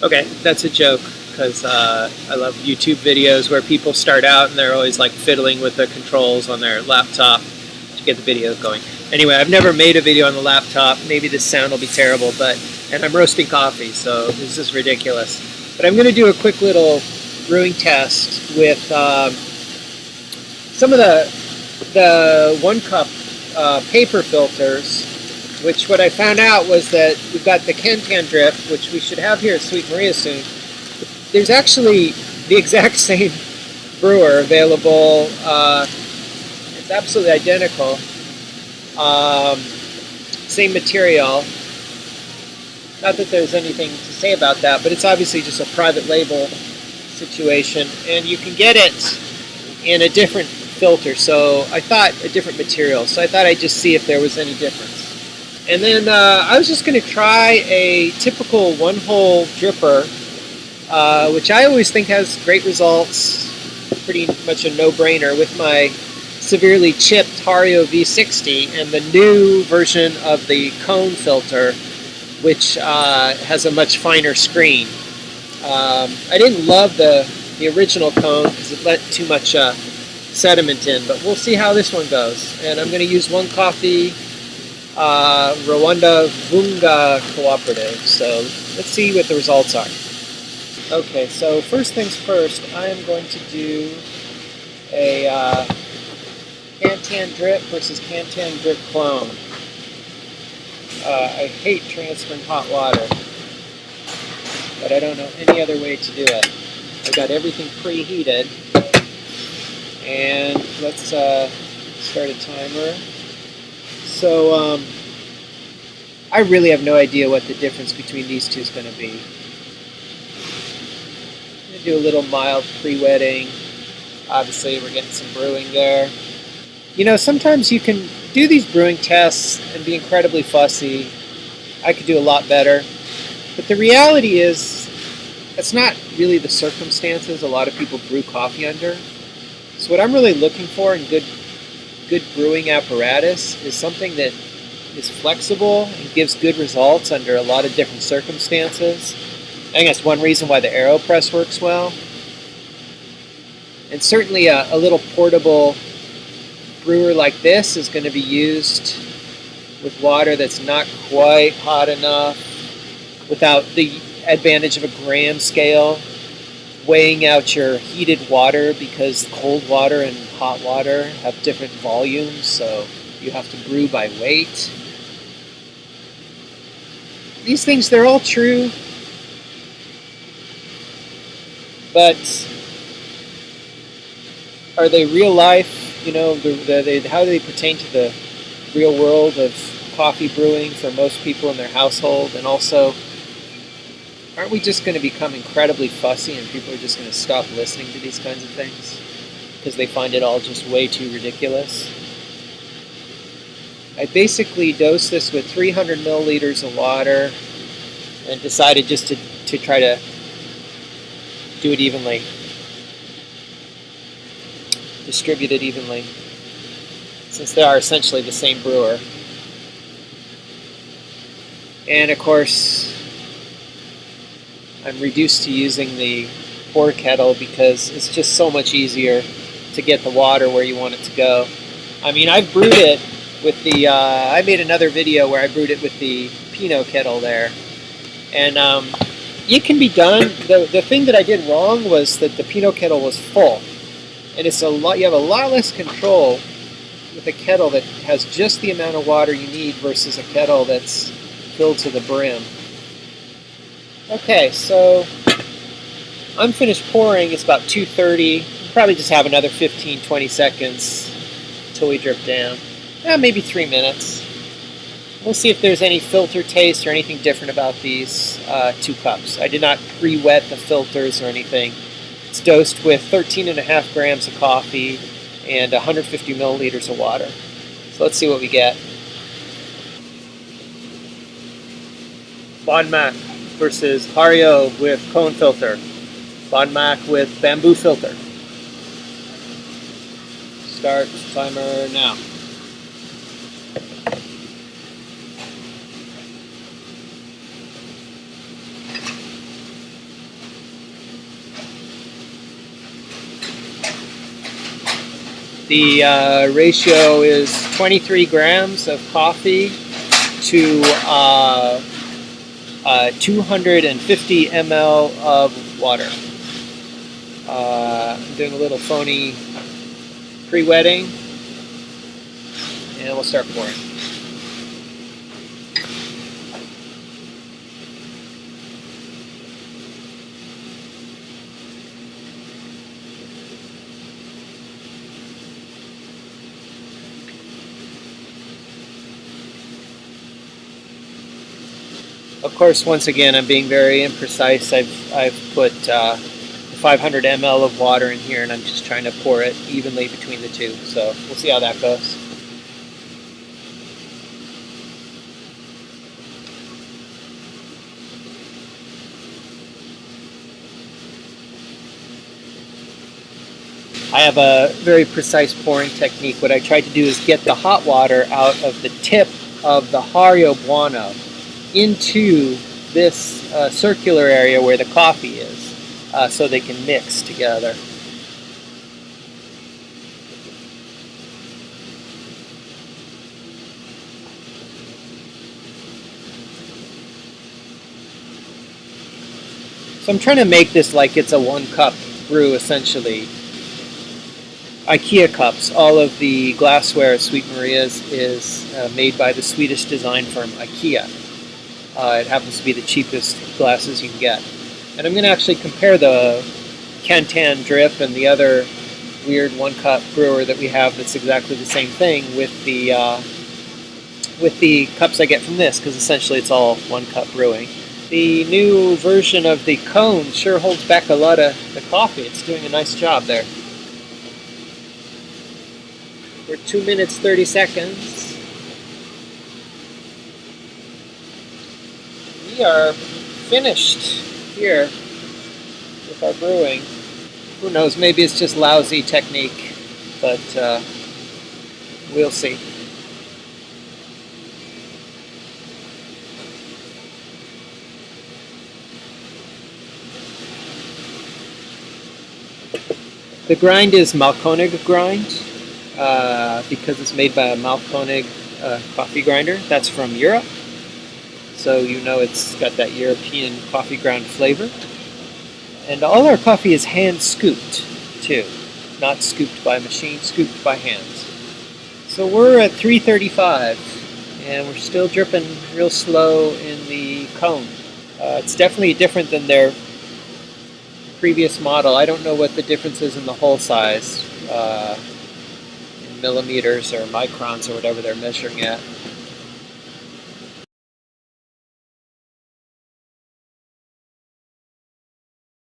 Okay, that's a joke because I love YouTube videos where people start out and they're always like fiddling with the controls on their laptop to get the video going. Anyway, I've never made a video on the laptop. Maybe this sound will be terrible, and I'm roasting coffee, so this is ridiculous. But I'm going to do a quick little brewing test with some of the 1 cup paper filters, which what I found out was that we've got the Kantan drip, which we should have here at Sweet Maria soon. There's actually the exact same brewer available. It's absolutely identical. Same material. Not that there's anything to say about that, but it's obviously just a private label situation, and you can get it in a different filter. So I thought a different material. So I thought I'd just see if there was any difference. And then I was just going to try a typical 1-hole dripper, which I always think has great results. Pretty much a no-brainer with my severely chipped Hario V60 and the new version of the Kone filter, which has a much finer screen. I didn't love the original Kone because it let too much sediment in, but we'll see how this one goes. And I'm going to use 1 coffee Rwanda Vunga Cooperative. So let's see what the results are. Okay, so first things first, I am going to do a Kantan drip versus Kantan drip clone. I hate transferring hot water, but I don't know any other way to do it. I've got everything preheated, and let's start a timer. So I really have no idea what the difference between these two is going to be. I'm going to do a little mild pre-wetting. Obviously, we're getting some brewing there. You know, sometimes you can do these brewing tests and be incredibly fussy. I could do a lot better. But the reality is, it's not really the circumstances a lot of people brew coffee under. So what I'm really looking for in good brewing apparatus is something that is flexible and gives good results under a lot of different circumstances. I think that's one reason why the AeroPress works well. And certainly a little portable brewer like this is going to be used with water that's not quite hot enough, without the advantage of a gram scale, weighing out your heated water, because cold water and hot water have different volumes, so you have to brew by weight. These things, they're all true, but are they real life? You know, how do they pertain to the real world of coffee brewing for most people in their household? And also, aren't we just going to become incredibly fussy and people are just going to stop listening to these kinds of things because they find it all just way too ridiculous? I basically dosed this with 300 milliliters of water and decided just to try to do it evenly. Distribute it evenly, since they are essentially the same brewer. And of course, I'm reduced to using the pour kettle because it's just so much easier to get the water where you want it to go. I mean, I've brewed it with the, I made another video where I brewed it with the Pinot kettle there. And it can be done. The thing that I did wrong was that the Pinot kettle was full. And it's you have a lot less control with a kettle that has just the amount of water you need versus a kettle that's filled to the brim. Okay, so I'm finished pouring. It's about 2:30. We'll probably just have another 15-20 seconds until we drip down. Maybe 3 minutes. We'll see if there's any filter taste or anything different about these 2 cups. I did not pre-wet the filters or anything. It's dosed with 13.5 grams of coffee and 150 milliliters of water. So let's see what we get. Bonmac versus Hario with cone filter. Bonmac with bamboo filter. Start timer now. The ratio is 23 grams of coffee to 250 ml of water. I'm doing a little phony pre-wetting, and we'll start pouring. Of course, once again, I'm being very imprecise. I've put 500 ml of water in here, and I'm just trying to pour it evenly between the two. So we'll see how that goes. I have a very precise pouring technique. What I try to do is get the hot water out of the tip of the Hario Bueno into this circular area where the coffee is, so they can mix together. So I'm trying to make this like it's a 1-cup brew, essentially. IKEA cups, all of the glassware at Sweet Maria's is made by the Swedish design firm IKEA. It happens to be the cheapest glasses you can get. And I'm going to actually compare the Kantan drip and the other weird 1-cup brewer that we have that's exactly the same thing with the cups I get from this, because essentially it's all 1-cup brewing. The new version of the Kone sure holds back a lot of the coffee. It's doing a nice job there. We're 2 minutes 30 seconds. We are finished here with our brewing. Who knows, maybe it's just lousy technique, but we'll see. The grind is Malkonig grind, because it's made by a Malkonig coffee grinder. That's from Europe, so you know it's got that European coffee ground flavor. And all our coffee is hand scooped too, not scooped by machine, scooped by hands. So we're at 335, and we're still dripping real slow in the cone. It's definitely different than their previous model. I don't know what the difference is in the hole size, in millimeters or microns or whatever they're measuring at.